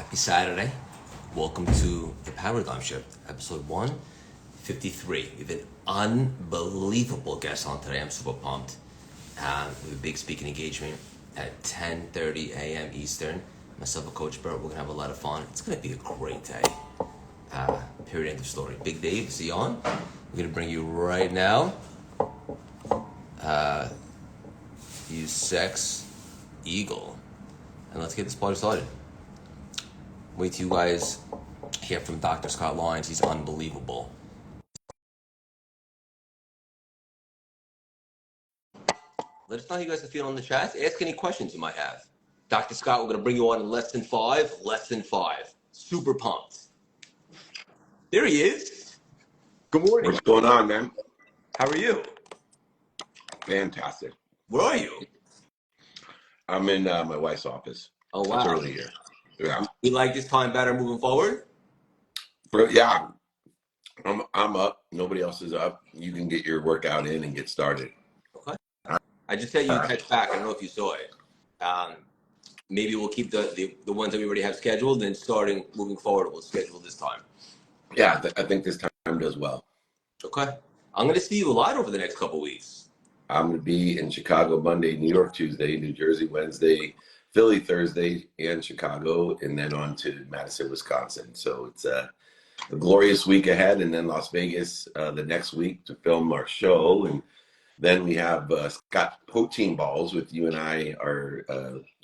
Happy Saturday. Welcome to the Paradigm Shift, episode 153. We have an unbelievable guest on today. I'm super pumped. We have a big speaking engagement at 10:30 a.m. Eastern. Myself and Coach Bert, we're going to have a lot of fun. It's going to be a great day. Period, end of story. Big Dave, is he on? We're going to bring you right now. You sex eagle. And let's get this party started. Wait till you guys hear from Dr. Scott Lyons. He's unbelievable. Let us know how you guys are feeling in the chat. Ask any questions you might have. Dr. Scott, we're going to bring you on in lesson five. Super pumped. There he is. Good morning. What's going on, man? How are you? Fantastic. Where are you? I'm in my wife's office. Oh, wow. It's early here. Yeah. You like this time better moving forward? Yeah. I'm up. Nobody else is up. You can get your workout in and get started. Okay. I just said you text back. I don't know if you saw it. Maybe we'll keep the ones that we already have scheduled, and moving forward, we'll schedule this time. Yeah, I think this time does well. Okay. I'm going to see you a lot over the next couple weeks. I'm going to be in Chicago Monday, New York Tuesday, New Jersey Wednesday, Philly Thursday, and Chicago, and then on to Madison, Wisconsin. So it's a glorious week ahead, and then Las Vegas the next week to film our show. And then we have Scott Protein Balls with you and I are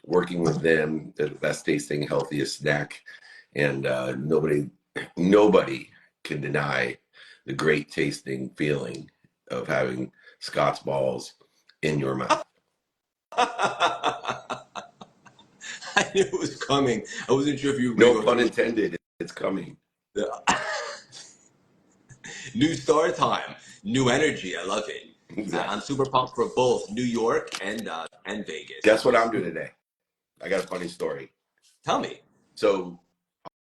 working with them, the best tasting, healthiest snack. And nobody can deny the great tasting feeling of having Scott's balls in your mouth. I knew it was coming. I wasn't sure if you were No pun intended. It's coming. New start time, new energy. I love it. Exactly. I'm super pumped for both New York and Vegas. Guess what I'm doing today? I got a funny story. Tell me. So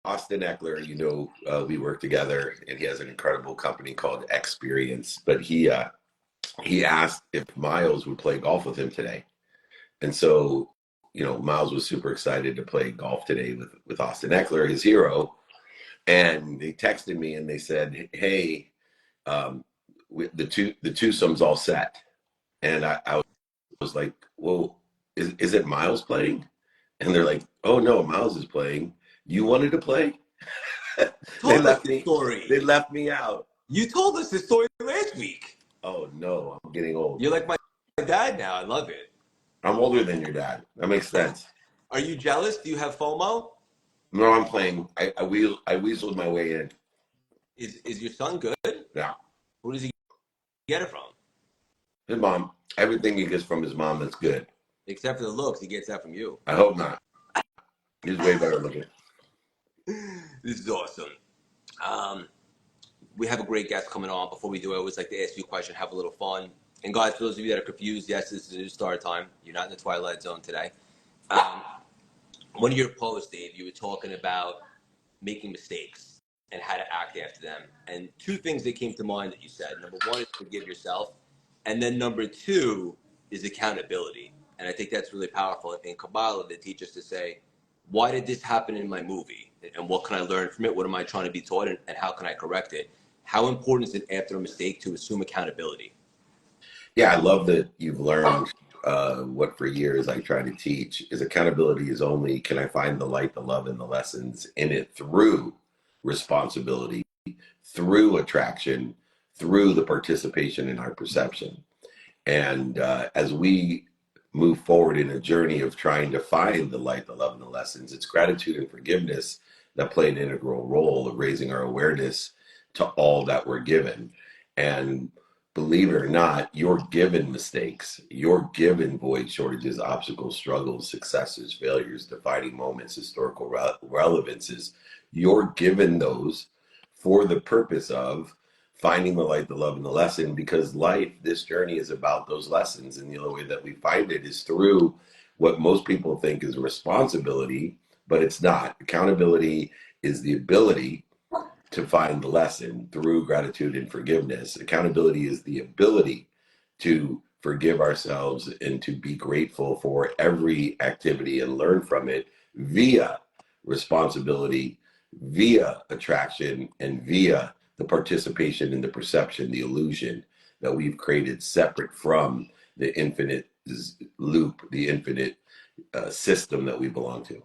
Austin Eckler, we work together, and he has an incredible company called Experience. But he asked if Miles would play golf with him today, and so Miles was super excited to play golf today with Austin Eckler, his hero. And they texted me and they said, "Hey, the twosome's all set." And I was like, "Well, is it Miles playing?" And they're like, "Oh no, Miles is playing. You wanted to play?" They left me out. You told us this story last week. Oh no, I'm getting old. You're like my dad now. I love it. I'm older than your dad. That makes sense. Are you jealous? Do you have FOMO? No, I'm playing. I weaseled my way in. Is your son good? Yeah. Who does he get it from? His mom. Everything he gets from his mom that's good. Except for the looks, he gets that from you. I hope not. He's way better looking. This is awesome. We have a great guest coming on. Before we do, I always like to ask you a question, have a little fun. And guys, for those of you that are confused, yes, this is a new start time. You're not in the twilight zone today. One of your posts, Dave, you were talking about making mistakes and how to act after them. And two things that came to mind that you said. Number one is forgive yourself. And then number two is accountability. And I think that's really powerful. In Kabbalah, they teach us to say, why did this happen in my movie? And what can I learn from it? What am I trying to be taught? And how can I correct it? How important is it after a mistake to assume accountability? Yeah, I love that you've learned what for years I try to teach is accountability is only, can I find the light, the love, and the lessons in it through responsibility, through attraction, through the participation in our perception. And as we move forward in a journey of trying to find the light, the love, and the lessons, it's gratitude and forgiveness that play an integral role of raising our awareness to all that we're given. And believe it or not, you're given mistakes, you're given void shortages, obstacles, struggles, successes, failures, defining moments, historical relevances. You're given those for the purpose of finding the light, the love, and the lesson, because life, this journey is about those lessons. And the only way that we find it is through what most people think is responsibility, but it's not. Accountability is the ability to find the lesson through gratitude and forgiveness. Accountability is the ability to forgive ourselves and to be grateful for every activity and learn from it via responsibility via attraction and via the participation in the perception, the illusion that we've created separate from the infinite loop, the infinite system that we belong to.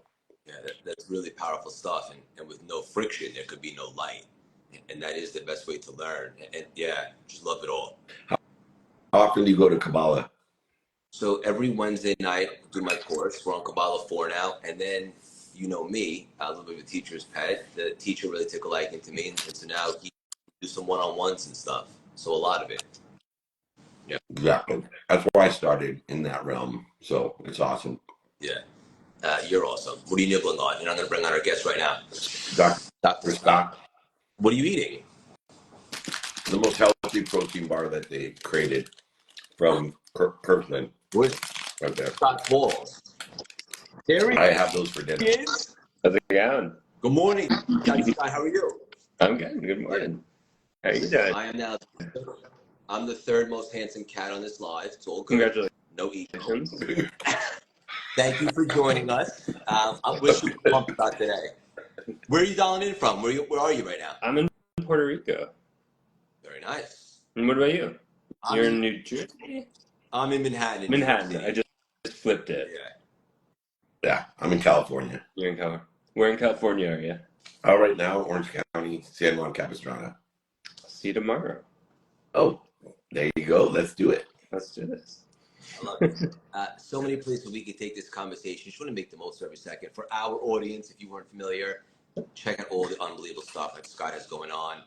Yeah, that's really powerful stuff. And with no friction, there could be no light. And that is the best way to learn. And yeah, just love it all. How often do you go to Kabbalah? So every Wednesday night, I do my course. We're on Kabbalah 4 now. And then, you know me, a little bit of a teacher's pet. The teacher really took a liking to me. And so now he do some one-on-ones and stuff. So a lot of it. Yeah. Exactly. That's why I started in that realm. So it's awesome. Yeah. You're awesome. What are you nibbling on? And I'm going to bring on our guest right now. Dr. Scott. What are you eating? The most healthy protein bar that they created from Kirkland. What? Right there. Scott balls. I have those for dinner. Kids? How's it going? Good morning. Scott, how are you? I'm good. Good morning. How are you doing? I am now. I'm the third most handsome cat on this live. It's all good. Congratulations. No eating. Thank you for joining us. I wish you were pumped about today. Where are you dialing in from? Where are you right now? I'm in Puerto Rico. Very nice. And what about you? You're in New Jersey? I'm in Manhattan. Manhattan. I just flipped it. Yeah, I'm in California. You're in California. Where in California are you? Right now, Orange County, San Juan Capistrano. See you tomorrow. Oh, there you go. Let's do it. Let's do this. I love it. So many places we could take this conversation. Just want to make the most of every second. For our audience, if you weren't familiar, check out all the unbelievable stuff that Scott has going on.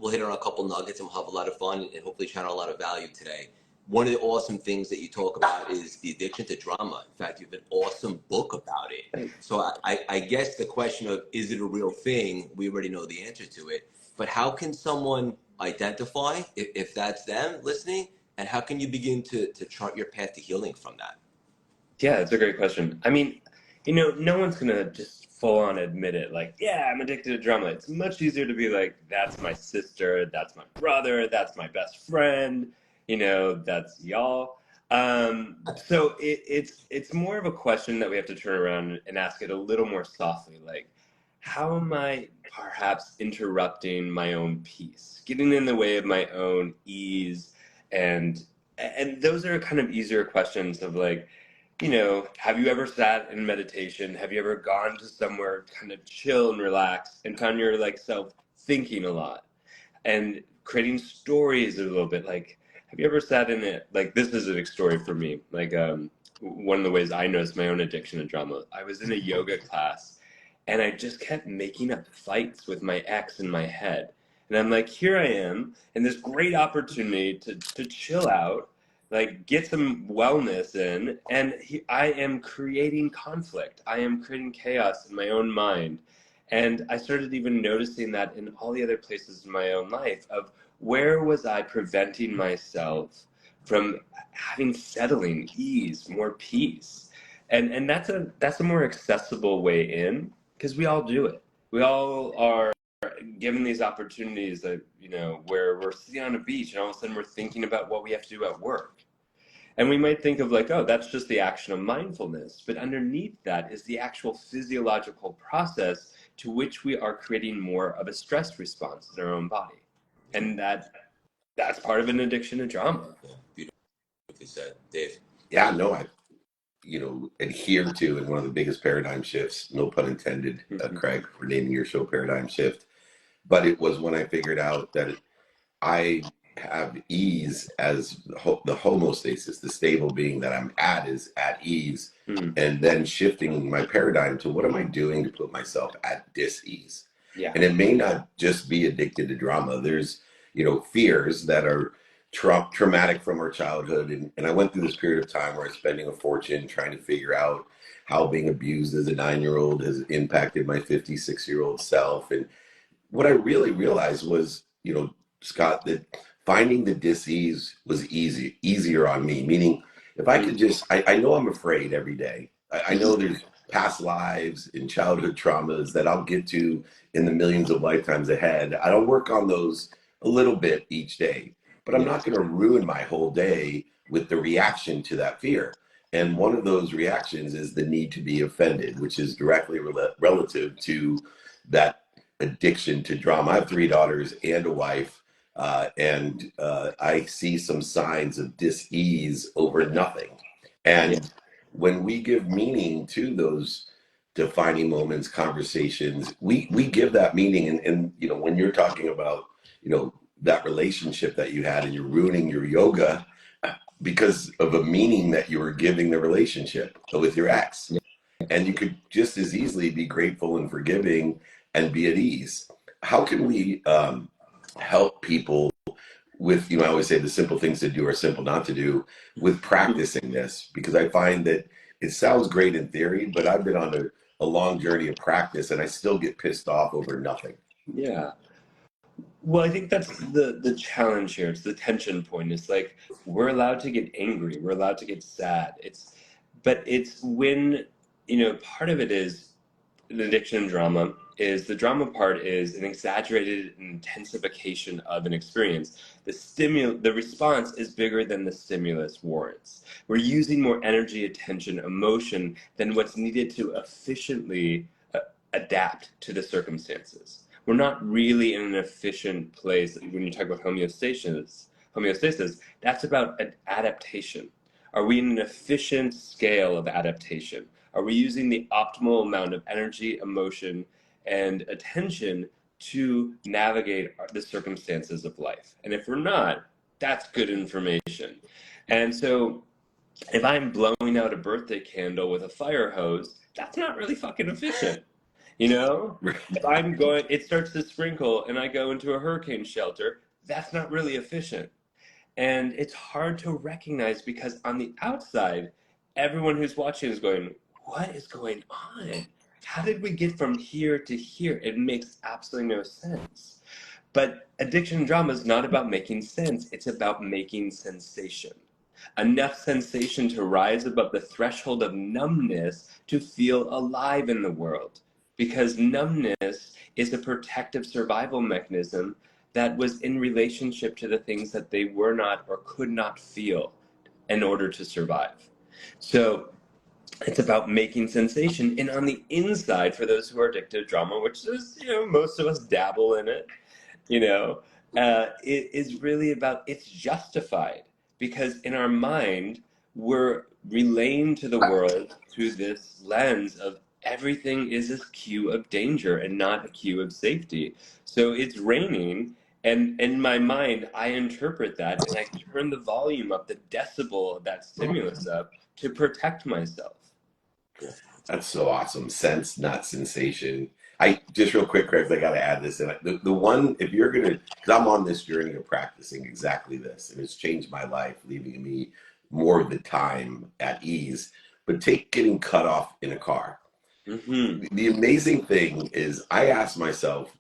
We'll hit on a couple nuggets and we'll have a lot of fun and hopefully channel a lot of value today. One of the awesome things that you talk about is the addiction to drama. In fact, you have an awesome book about it. So I guess the question of, is it a real thing? We already know the answer to it. But how can someone identify if that's them listening? And how can you begin to chart your path to healing from that? Yeah, it's a great question. I mean, no one's going to just full on admit it. Like, yeah, I'm addicted to drama. It's much easier to be like, that's my sister, that's my brother, that's my best friend, that's y'all. So it's more of a question that we have to turn around and ask it a little more softly. Like, how am I perhaps interrupting my own peace, getting in the way of my own ease? And those are kind of easier questions of like, have you ever sat in meditation? Have you ever gone to somewhere kind of chill and relax and found your self thinking a lot and creating stories a little bit? Like, have you ever sat in it? Like, this is a big story for me. Like, one of the ways I noticed my own addiction to drama, I was in a yoga class and I just kept making up fights with my ex in my head. And I'm like, here I am in this great opportunity to chill out, like get some wellness in, and I am creating conflict. I am creating chaos in my own mind. And I started even noticing that in all the other places in my own life of where was I preventing myself from having settling, ease, more peace. And that's a more accessible way in, because we all do it. We all are given these opportunities that, where we're sitting on a beach and all of a sudden we're thinking about what we have to do at work. And we might think of like, oh, that's just the action of mindfulness. But underneath that is the actual physiological process to which we are creating more of a stress response in our own body. And that's part of an addiction to drama. Yeah, beautifully said. Dave? Yeah, no, I adhere to, and one of the biggest paradigm shifts, no pun intended, Craig, for naming your show Paradigm Shift. But it was when I figured out that I have ease as the homeostasis, the stable being that I'm at is at ease, and then shifting my paradigm to what am I doing to put myself at dis-ease? Yeah. And it may not just be addicted to drama. There's, fears that are traumatic from our childhood. And I went through this period of time where I was spending a fortune trying to figure out how being abused as a 9-year-old has impacted my 56-year-old self. And what I really realized was, Scott, that finding the dis-ease was easier on me. Meaning, if I could just, I know I'm afraid every day. I know there's past lives and childhood traumas that I'll get to in the millions of lifetimes ahead. I'll work on those a little bit each day, but I'm not going to ruin my whole day with the reaction to that fear. And one of those reactions is the need to be offended, which is directly relative to that addiction to drama. I have 3 daughters and a wife, and I see some signs of dis-ease over nothing. Yeah. And when we give meaning to those defining moments, conversations, we give that meaning. And you know, when you're talking about, you know, that relationship that you had and you're ruining your yoga because of a meaning that you were giving the relationship with your ex. And you could just as easily be grateful and forgiving and be at ease. How can we help people with, you know, I always say the simple things to do are simple not to do, with practicing this? Because I find that it sounds great in theory, but I've been on a long journey of practice and I still get pissed off over nothing. Yeah. Well, I think that's the challenge here. It's the tension point. It's like we're allowed to get angry, we're allowed to get sad. But it's when, you know, part of it is the addiction drama is the drama part is an exaggerated intensification of an experience. The response is bigger than the stimulus warrants. We're using more energy, attention, emotion than what's needed to efficiently adapt to the circumstances. We're not really in an efficient place. When you talk about homeostasis, that's about adaptation. Are we in an efficient scale of adaptation? Are we using the optimal amount of energy, emotion, and attention to navigate the circumstances of life? And if we're not, that's good information. And so if I'm blowing out a birthday candle with a fire hose, that's not really fucking efficient. You know, if I'm going, it starts to sprinkle and I go into a hurricane shelter, that's not really efficient. And it's hard to recognize because on the outside, everyone who's watching is going, what is going on? How did we get from here to here? It makes absolutely no sense. But addiction drama is not about making sense. It's about making sensation. Enough sensation to rise above the threshold of numbness to feel alive in the world. Because numbness is a protective survival mechanism that was in relationship to the things that they were not or could not feel in order to survive. So it's about making sensation. And on the inside, for those who are addicted to drama, which is, you know, most of us dabble in it, you know, it is really about, it's justified. Because in our mind, we're relaying to the world through this lens of everything is a cue of danger and not a cue of safety. So it's raining, and in my mind, I interpret that and I turn the volume up, the decibel of that stimulus up to protect myself. That's so awesome. Sense, not sensation. I just real quick, Craig, I got to add this in. The one, if you're going to, because I'm on this journey of practicing exactly this, and it's changed my life, leaving me more of the time at ease. But take getting cut off in a car. Mm-hmm. The amazing thing is, I ask myself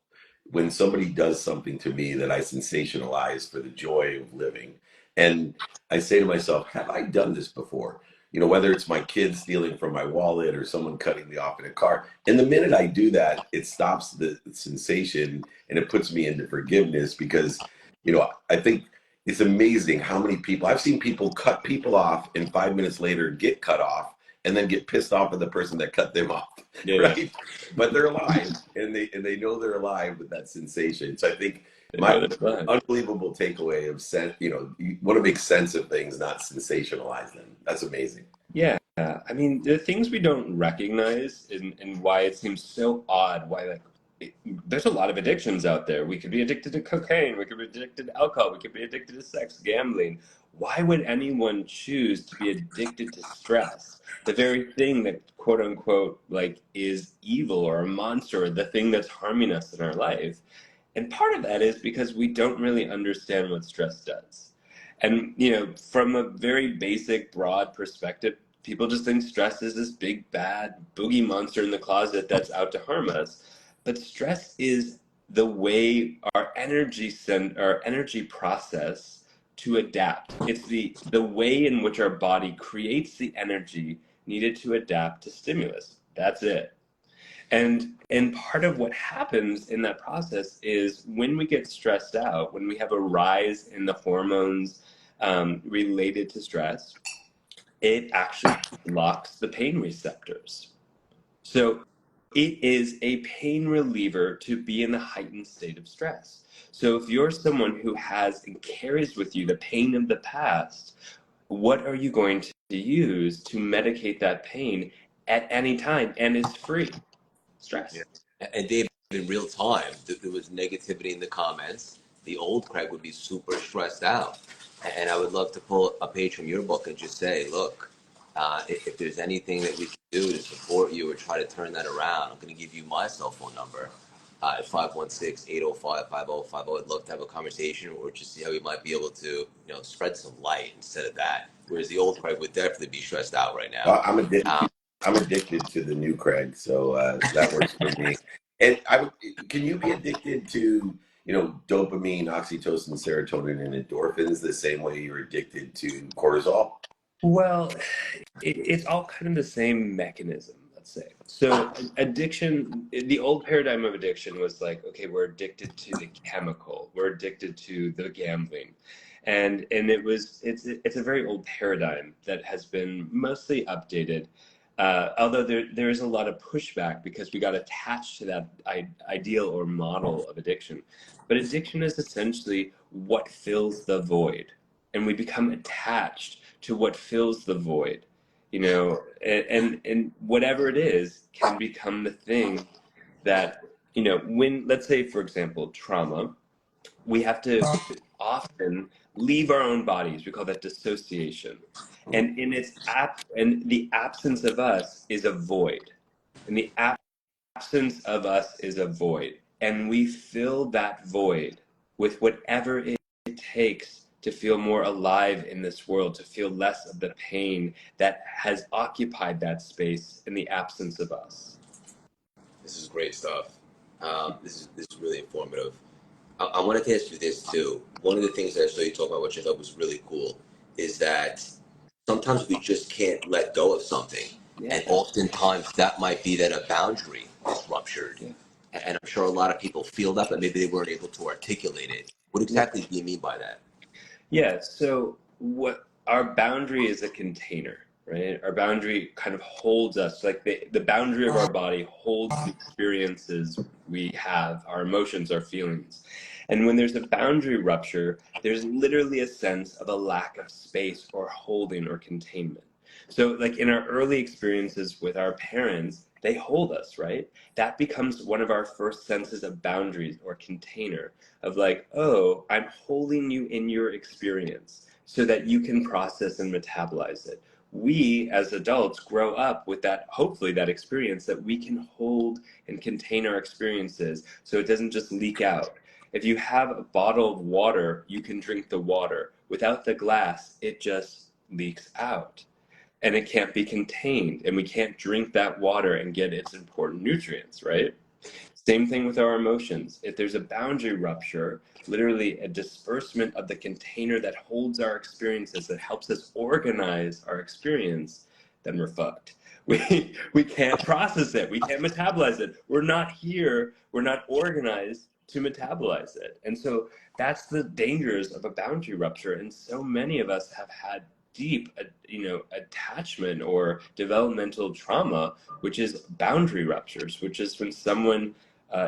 when somebody does something to me that I sensationalize for the joy of living, and I say to myself, have I done this before? You know, whether it's my kids stealing from my wallet or someone cutting me off in a car. And the minute I do that, it stops the sensation and it puts me into forgiveness because, you know, I think it's amazing how many people, I've seen people cut people off and 5 minutes later get cut off and then get pissed off at the person that cut them off, Yeah. right? But they're alive and they know they're alive with that sensation. So I think my unbelievable takeaway of sense, you know, you want to make sense of things, not sensationalize them. That's amazing. Yeah, I mean, the things we don't recognize and why it seems so odd, why like there's a lot of addictions out there. We could be addicted to cocaine, we could be addicted to alcohol, we could be addicted to sex, gambling. Why would anyone choose to be addicted to stress? The very thing that quote unquote like is evil or a monster, or the thing that's harming us in our life. And part of that is because we don't really understand what stress does. And, you know, from a very basic, broad perspective, people just think stress is this big, bad boogie monster in the closet that's out to harm us. But stress is the way our energy process to adapt. It's the way in which our body creates the energy needed to adapt to stimulus. That's it. And part of what happens in that process is when we get stressed out, when we have a rise in the hormones related to stress, it actually blocks the pain receptors. So it is a pain reliever to be in a heightened state of stress. So if you're someone who has and carries with you the pain of the past, what are you going to use to medicate that pain at any time and is free? Stress. And Dave, in real time, there was negativity in the comments. The old Craig would be super stressed out. And I would love to pull a page from your book and just say, look, if there's anything that we can do to support you or try to turn that around, I'm going to give you my cell phone number at 516-805-5050. I'd love to have a conversation or just see how we might be able to, spread some light instead of that. Whereas the old Craig would definitely be stressed out right now. I'm addicted to the new Craig, so that works for me. And can you be addicted to, dopamine, oxytocin, serotonin, and endorphins the same way you're addicted to cortisol? Well, it's all kind of the same mechanism, let's say. So addiction, the old paradigm of addiction was like, okay, we're addicted to the chemical, we're addicted to the gambling. And it's a very old paradigm that has been mostly updated. Although there is a lot of pushback because we got attached to that ideal or model of addiction. But addiction is essentially what fills the void. And we become attached to what fills the void, and whatever it is can become the thing that, when, let's say, for example, trauma, we have to often leave our own bodies. We call that dissociation. And and the absence of us is a void. And the absence of us is a void. And we fill that void with whatever it takes to feel more alive in this world, to feel less of the pain that has occupied that space in the absence of us. This is great stuff. This is really informative. I wanted to ask you this too. One of the things that I saw you talk about, which I thought was really cool, is that sometimes we just can't let go of something. Yeah. And oftentimes that might be that a boundary is ruptured. Yeah. And I'm sure a lot of people feel that, but maybe they weren't able to articulate it. What exactly do you mean by that? Yeah, so what our boundary is a container, right? Our boundary kind of holds us, like the boundary of our body holds the experiences we have, our emotions, our feelings. And when there's a boundary rupture, there's literally a sense of a lack of space or holding or containment. So like in our early experiences with our parents, they hold us, right? That becomes one of our first senses of boundaries or container of like, oh, I'm holding you in your experience so that you can process and metabolize it. We as adults grow up with that, hopefully that experience that we can hold and contain our experiences so it doesn't just leak out. If you have a bottle of water, you can drink the water. Without the glass, it just leaks out. And it can't be contained, and we can't drink that water and get its important nutrients, right? Same thing with our emotions. If there's a boundary rupture, literally a disbursement of the container that holds our experiences, that helps us organize our experience, then we're fucked. We can't process it. We can't metabolize it. We're not here. We're not organized to metabolize it. And so that's the dangers of a boundary rupture. And so many of us have had deep, attachment or developmental trauma, which is boundary ruptures, which is when someone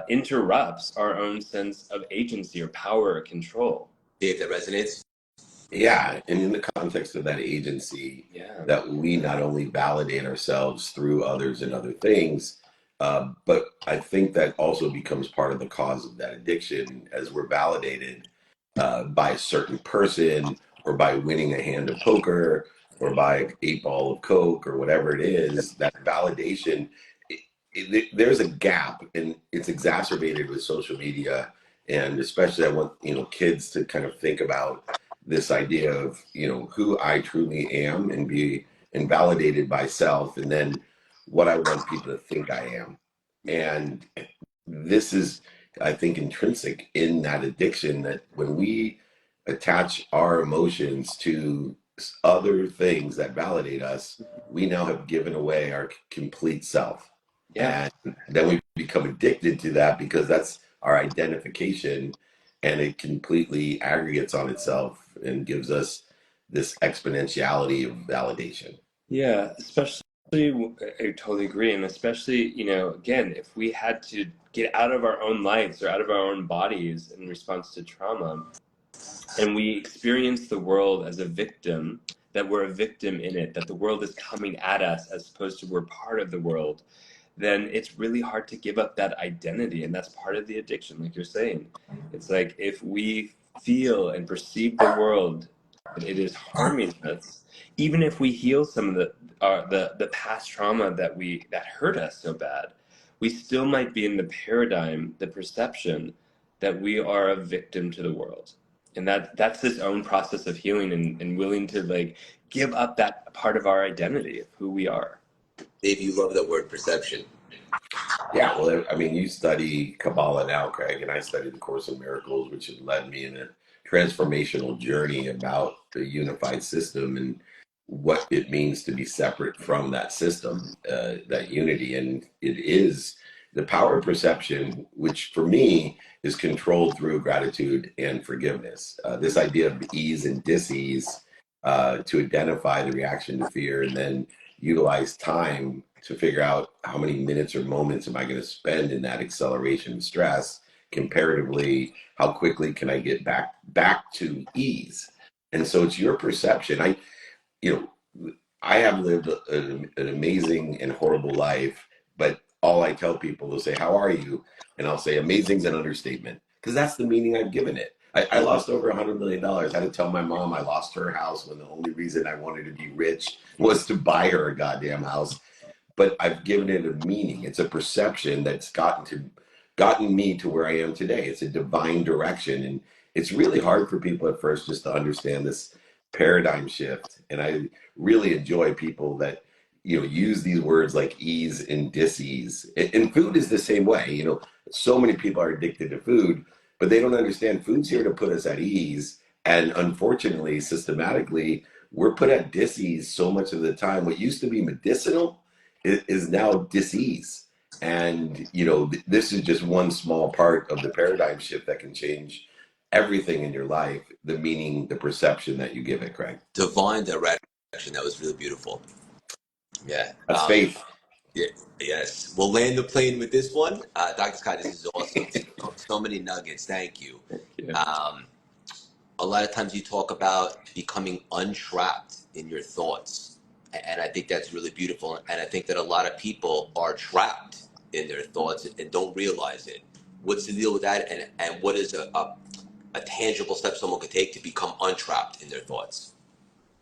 interrupts our own sense of agency or power or control. Dave, that resonates? Yeah, and in the context of that agency, that we not only validate ourselves through others and other things, but I think that also becomes part of the cause of that addiction, as we're validated by a certain person, or by winning a hand of poker, or by an 8-ball of Coke, or whatever it is. That validation, there's a gap, and it's exacerbated with social media. And especially I want kids to kind of think about this idea of who I truly am, and be validated by self, and then what I want people to think I am. And this is, I think, intrinsic in that addiction, that when we attach our emotions to other things that validate us, we now have given away our complete self. Yeah. And then we become addicted to that because that's our identification, and it completely aggregates on itself and gives us this exponentiality of validation. Yeah, especially, I totally agree. And especially, again, if we had to get out of our own lives or out of our own bodies in response to trauma, and we experience the world as a victim, that we're a victim in it, that the world is coming at us as opposed to we're part of the world, then it's really hard to give up that identity. And that's part of the addiction, like you're saying. It's like if we feel and perceive the world that it is harming us, even if we heal some of the past trauma that hurt us so bad, we still might be in the paradigm, the perception that we are a victim to the world. And that's its own process of healing, and willing to like give up that part of our identity of who we are. Dave, you love that word perception. Yeah, well, I mean, you study Kabbalah now, Craig, and I studied the Course in Miracles, which has led me in a transformational journey about the unified system and what it means to be separate from that system, that unity. And it is the power of perception, which for me is controlled through gratitude and forgiveness. This idea of ease and dis-ease, to identify the reaction to fear and then utilize time to figure out how many minutes or moments am I going to spend in that acceleration of stress. Comparatively, how quickly can I get back to ease? And so it's your perception. You know, I have lived an amazing and horrible life, but all I tell people is say, "How are you?" And I'll say, "Amazing's an understatement," because that's the meaning I've given it. I lost over $100 million. I had to tell my mom I lost her house when the only reason I wanted to be rich was to buy her a goddamn house. But I've given it a meaning. It's a perception that's gotten me to where I am today. It's a divine direction, and it's really hard for people at first just to understand this paradigm shift. And I really enjoy people that use these words like ease and dis-ease. And food is the same way. So many people are addicted to food, but they don't understand food's here to put us at ease. And unfortunately, systematically, we're put at dis-ease so much of the time. What used to be medicinal is now dis-ease. And this is just one small part of the paradigm shift that can change everything in your life, the meaning, the perception that you give it, Craig. Divine direction. That was really beautiful. Yeah. That's faith. Yeah, yes. We'll land the plane with this one. Dr. Scott, this is awesome. So many nuggets. Thank you. Yeah. A lot of times you talk about becoming untrapped in your thoughts. And I think that's really beautiful. And I think that a lot of people are trapped in their thoughts and don't realize it. What's the deal with that? And what is a tangible step someone could take to become untrapped in their thoughts?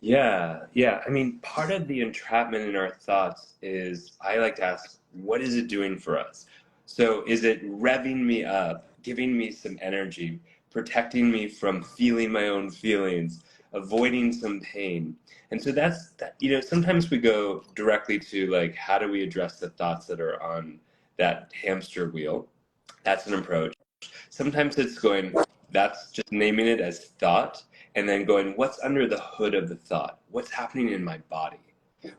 Yeah. I mean, part of the entrapment in our thoughts is, I like to ask, what is it doing for us? So is it revving me up, giving me some energy, protecting me from feeling my own feelings, avoiding some pain? And so that's that. Sometimes we go directly to like, how do we address the thoughts that are on that hamster wheel? That's an approach. Sometimes it's that's just naming it as thought, and then going, what's under the hood of the thought? What's happening in my body?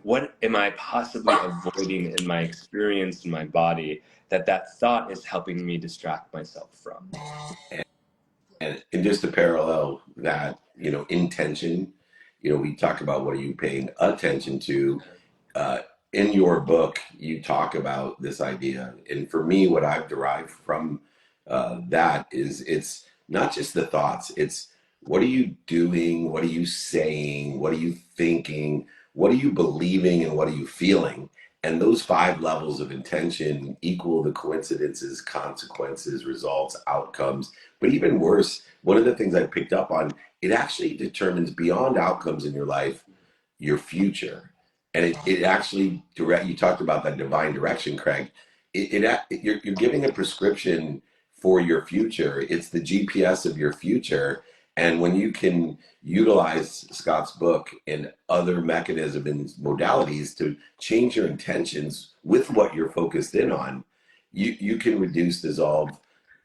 What am I possibly avoiding in my experience in my body that thought is helping me distract myself from? And just to parallel that, intention, we talk about what are you paying attention to. In your book, you talk about this idea. And for me, what I've derived from that is it's not just the thoughts, it's what are you doing? What are you saying? What are you thinking? What are you believing? And what are you feeling? And those 5 levels of intention equal the coincidences, consequences, results, outcomes. But even worse, one of the things I picked up on, it actually determines beyond outcomes in your life, your future. And it actually you talked about that divine direction, Craig. You're giving a prescription for your future. It's the GPS of your future. And when you can utilize Scott's book and other mechanisms and modalities to change your intentions with what you're focused in on, you can reduce, dissolve,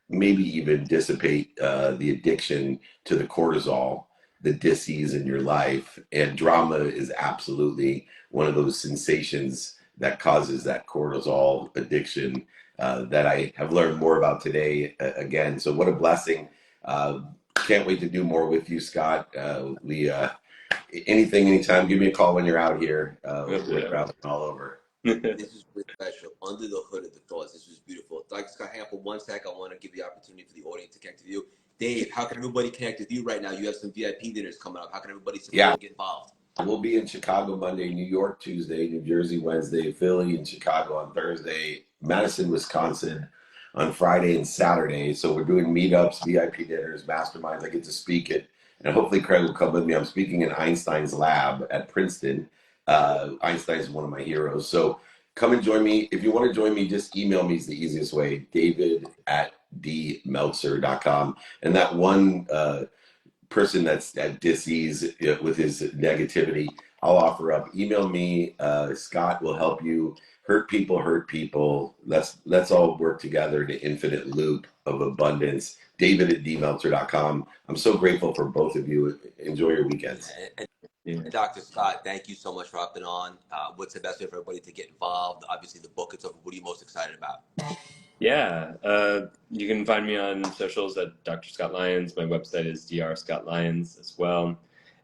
maybe even dissipate the addiction to the cortisol, the dis-ease in your life. And drama is absolutely one of those sensations that causes that cortisol addiction that I have learned more about today again. So what a blessing. Can't wait to do more with you, Scott. anything, anytime. Give me a call when you're out here. We're Yeah. traveling all over. This was really special. Under the hood of the thoughts, this was beautiful. Dr. Scott, hang on for 1 sec. I want to give the opportunity for the audience to connect with you. Dave, how can everybody connect with you right now? You have some VIP dinners coming up. How can everybody support Yeah, and get involved? we'll be in Chicago Monday, New York Tuesday, New Jersey Wednesday, Philly and Chicago on Thursday, Madison, Wisconsin on Friday and Saturday. So we're doing meetups, VIP dinners, masterminds. I get to speak it, and hopefully Craig will come with me. I'm speaking in Einstein's lab at Princeton. Einstein's one of my heroes. So come and join me. If you want to join me, just email me is the easiest way, david@dmeltzer.com. And that one person that's at dis-ease with his negativity, I'll offer up. Email me. Scott will help you. Hurt people hurt people. Let's all work together in an infinite loop of abundance. David@dmeltzer.com. I'm so grateful for both of you. Enjoy your weekends. And Dr. Scott, thank you so much for hopping on. What's the best way for everybody to get involved? Obviously, the book, it's over. What are you most excited about? Yeah, you can find me on socials at Dr. Scott Lyons. My website is drscottlyons as well.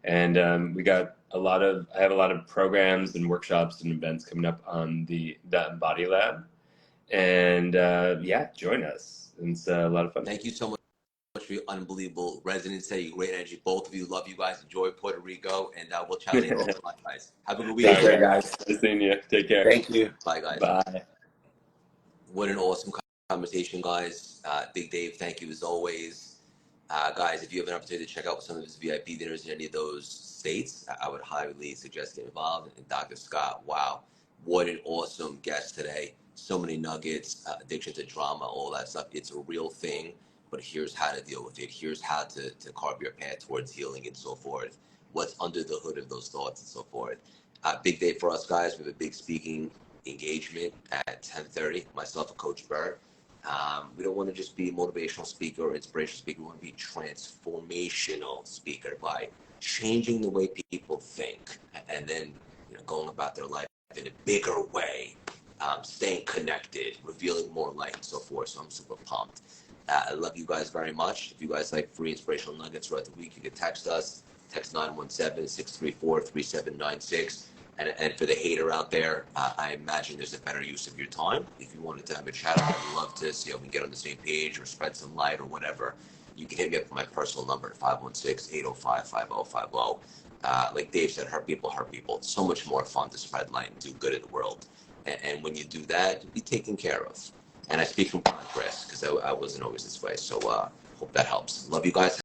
And I have a lot of programs and workshops and events coming up on the Body Lab. And yeah, join us. It's a lot of fun. Thank you so much for your unbelievable resonance, your great energy. Both of you, love you guys. Enjoy Puerto Rico, and we'll chat later on, guys. Have a good Take weekend. care, guys. Nice seeing you. Take care. Thank you. Bye, guys. Bye. What an awesome conversation, guys. Big Dave, thank you as always. Guys, if you have an opportunity to check out some of his VIP dinners in any of those states, I would highly suggest getting involved. And Dr. Scott, wow, what an awesome guest today. So many nuggets, addiction to drama, all that stuff. It's a real thing, but here's how to deal with it. Here's how to carve your path towards healing and so forth. What's under the hood of those thoughts and so forth. Big day for us, guys. We have a big speaking engagement at 10:30. Myself and Coach Bert. We don't want to just be a motivational speaker or inspirational speaker. We want to be transformational speaker by changing the way people think and then going about their life in a bigger way, staying connected, revealing more light and so forth. So I'm super pumped. I love you guys very much. If you guys like free inspirational nuggets throughout the week, you can text us. Text 917-634-3796. And for the hater out there, I imagine there's a better use of your time. If you wanted to have a chat, I'd love to see how we can get on the same page or spread some light or whatever. You can hit me up with my personal number at 516-805-5050. Like Dave said, hurt people hurt people. It's so much more fun to spread light and do good in the world. And when you do that, you'll be taken care of. And I speak from progress because I wasn't always this way. So hope that helps. Love you guys.